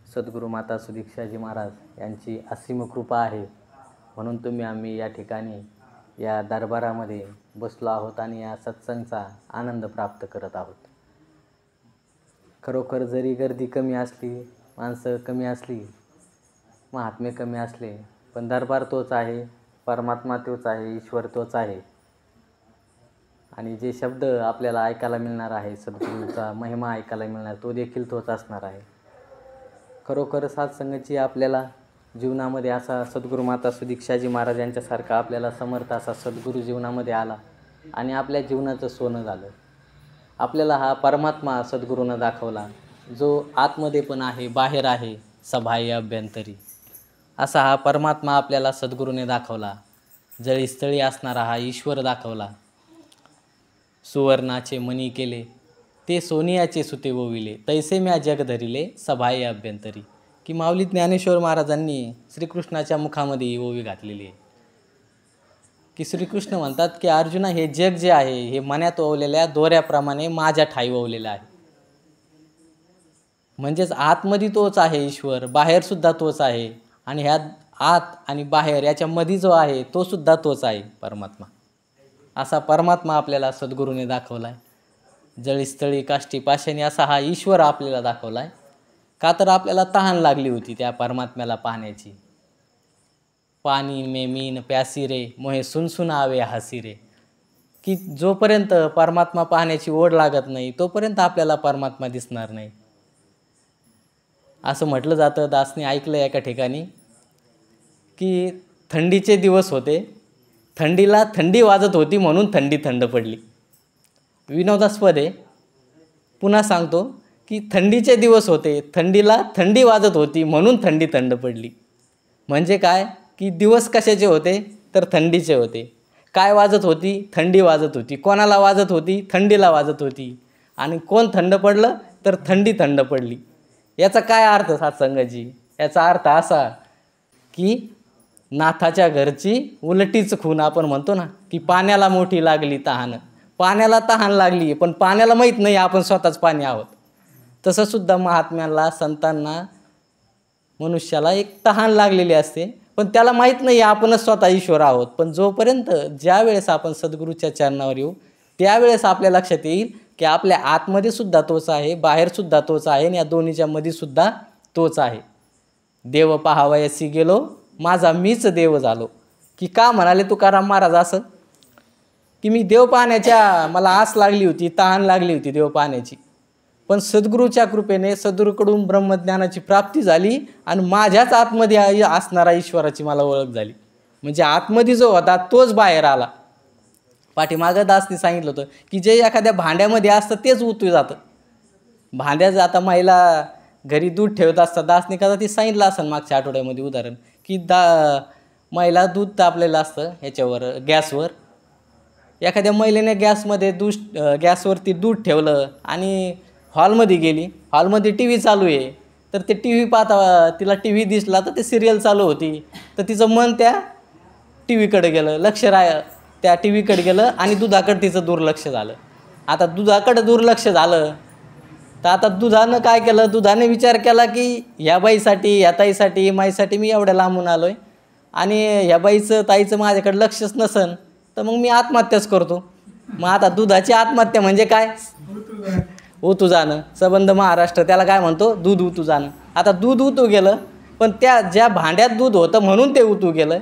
सद्गुरू माता सुदीक्षाजी महाराज यांची असीम कृपा आहे म्हणून आम्ही या ठिकाणी या दरबारामध्ये बसलो आहोत आणि या सत्संगचा आनंद प्राप्त करत आहोत। खरोखर जरी गर्दी कमी असली, माणसं कमी असली, महात्मे कमी असले, पण दरबार तोच आहे, परमात्मा तोच आहे, ईश्वर तोच आहे। आणि जे शब्द आपल्याला ऐकायला मिळणार आहे, सद्गुरूंचा महिमा ऐकायला मिळणार, तो देखील तोच असणार आहे। खरोखर सत्संगाची आपल्याला जीवनामध्ये असा सद्गुरू माता सुदीक्षाजी महाराज यांच्यासारखा आपल्याला समर्थ असा सद्गुरू जीवनामध्ये आला आणि आपल्या जीवनाचं सोनं झालं। आपल्याला हा परमात्मा सद्गुरूनं दाखवला, जो आतमध्ये पण आहे, बाहेर आहे, सबाह्य अभ्यंतरी असा हा परमात्मा आपल्याला सद्गुरूने दाखवला। जळीस्थळी असणारा हा ईश्वर दाखवला। सुवर्णाचे मणी केले, ते सोनियाचे सुते ओविले, तैसे म्या जग धरिले सबाह्य अभ्यंतरी। की माऊली ज्ञानेश्वर महाराजांनी श्रीकृष्णाच्या मुखामध्ये ही ओवी घातलेली आहे की श्रीकृष्ण म्हणतात की अर्जुना, हे जग जे आहे हे मण्यात ओवलेल्या दोऱ्याप्रमाणे माझ्या ठाई ओवलेलं आहे। म्हणजेच आतमध्ये तोच आहे ईश्वर, बाहेर सुद्धा तोच आहे आणि ह्या आत आणि बाहेर याच्यामध्ये जो आहे तो सुद्धा तोच आहे परमात्मा। असा परमात्मा आपल्याला सद्गुरूने दाखवला आहे। जळीस्थळी काष्टी पाशाणी असा हा ईश्वर आपल्याला दाखवला आहे। का तर आपल्याला तहान लागली होती त्या परमात्म्याला पाहण्याची। पाणी में मीन प्यासी रे, मोहे सुनसुन आवे हसी रे। की जोपर्यंत परमात्मा पाहण्याची ओढ लागत नाही तोपर्यंत आपल्याला परमात्मा दिसणार नाही। असं म्हटलं जातं, दासने ऐकलं एका ठिकाणी की थंडीचे दिवस होते, थंडीला थंडी वाजत होती म्हणून थंडी थंड पडली। विनोदास्पद आहे, पुन्हा सांगतो की थंडीचे दिवस होते, थंडीला थंडी वाजत होती म्हणून थंडी थंड पडली। म्हणजे काय की दिवस कशाचे होते तर थंडीचे होते। काय वाजत होती? थंडी वाजत होती। कोणाला वाजत होती? थंडीला वाजत होती। आणि कोण थंड पडलं तर थंडी थंड पडली। याचा काय अर्थ सत्संगाची? याचा अर्थ असा की नाथाच्या घरची उलटीच खून आपण म्हणतो ना, की पाण्याला मोठी लागली तहान। पाण्याला तहान लागली पण पाण्याला माहीत नाही आपण स्वतःच पाणी आहोत। तसं सुद्धा महात्म्याला, संतांना, मनुष्याला एक तहान लागलेली असते पण त्याला माहीत नाही आपणच स्वतः ईश्वर आहोत। पण जोपर्यंत ज्यावेळेस आपण सद्गुरूच्या चरणावर येऊ त्यावेळेस आपल्या लक्षात येईल की आपल्या आतमध्ये सुद्धा तोच आहे, बाहेर सुद्धा तोच आहे आणि या दोन्हीच्या मध्ये सुद्धा तोच आहे। देव पाहावयासी गेलो, माझा मीच देव झालो। की का म्हणाले तुकाराम महाराज असं की मी देव पाहण्याच्या मला आस लागली होती, तहान लागली होती देव पाहण्याची, पण सद्गुरूच्या कृपेने सद्गुरूकडून ब्रह्मज्ञानाची प्राप्ती झाली आणि माझ्याच आतमध्ये असणारा ईश्वराची मला ओळख झाली। म्हणजे आतमध्ये जो होता तोच बाहेर आला। पाठीमागं दासनी सांगितलं होतं की जे एखाद्या भांड्यामध्ये असतं तेच उतू जातं। भांड्याचं आता महिला घरी दूध ठेवत असतात, दासनी कदाचित सांगितलं असेल मागच्या आठवड्यामध्ये उदाहरण की महिला दूध तापलेलं असतं ह्याच्यावर गॅसवर। एखाद्या महिलेने गॅसवरती दूध ठेवलं आणि हॉलमध्ये गेली, हॉलमध्ये टी व्ही चालू आहे, तर ते टी व्ही पाहता तिला टी व्ही दिसला तर ते सिरियल चालू होती, तर तिचं मन त्या टी व्हीकडे गेलं, लक्ष त्या टी व्हीकडे गेलं आणि दुधाकडे तिचं दुर्लक्ष झालं। आता दुधाकडे दुर्लक्ष झालं तर आता दुधानं काय केलं, दुधाने विचार केला की ह्या बाईसाठी, ह्या ताईसाठी, माईसाठी मी एवढ्या लांबून आलो आहे आणि ह्या बाईचं ताईचं माझ्याकडे लक्षच नसन तर मग मी आत्महत्याच करतो। मग आता दुधाची आत्महत्या म्हणजे काय? उतू जाणं। संबंध महाराष्ट्र त्याला काय म्हणतो? दूध उतू जाणं। आता दूध उतू गेलं पण त्या ज्या भांड्यात दूध होतं म्हणून ते उतू गेलं।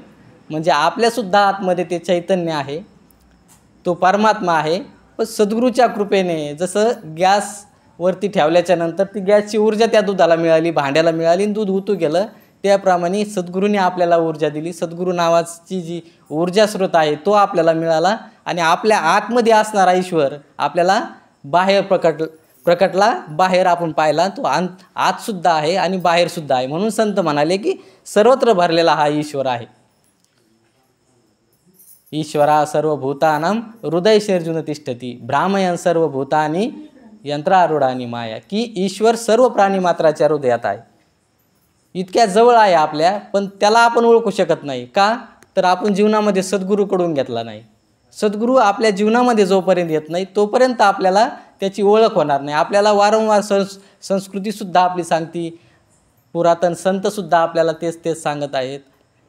म्हणजे आपल्यासुद्धा आतमध्ये ते चैतन्य आहे, तो परमात्मा आहे। पण सद्गुरूच्या कृपेने जसं गॅसवरती ठेवल्याच्या नंतर ती गॅसची ऊर्जा त्या दुधाला मिळाली, भांड्याला मिळाली आणि दूध उतू गेलं, त्याप्रमाणे सद्गुरूने आपल्याला ऊर्जा दिली। सद्गुरू नावाची जी ऊर्जा स्रोत आहे तो आपल्याला मिळाला आणि आपल्या आतमध्ये असणारा ईश्वर आपल्याला बाहेर प्रकटला, बाहेर आपण पाहिला, तो आतसुद्धा आहे आणि बाहेरसुद्धा आहे। म्हणून संत म्हणाले की सर्वत्र भरलेला हा ईश्वर आहे। ईश्वरा सर्वभूतानां हृदय शेर्जुन तिष्ठती, भ्रामयन् सर्वभूतानि यंत्रारूढानि माया। की ईश्वर सर्व प्राणी मात्राच्या हृदयात आहे, इतक्या जवळ आहे आपल्या, पण त्याला आपण ओळखू शकत नाही। का तर आपण जीवनामध्ये सद्गुरूकडून घेतला नाही। सद्गुरू आपल्या जीवनामध्ये जोपर्यंत येत नाही तोपर्यंत आपल्याला त्याची ओळख होणार नाही। आपल्याला वारंवार संस्कृतीसुद्धा आपली सांगती पुरातन संतसुद्धा आपल्याला तेच सांगत आहेत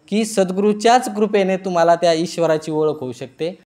की सद्गुरूच्याच कृपेने तुम्हाला त्या ईश्वराची ओळख होऊ शकते.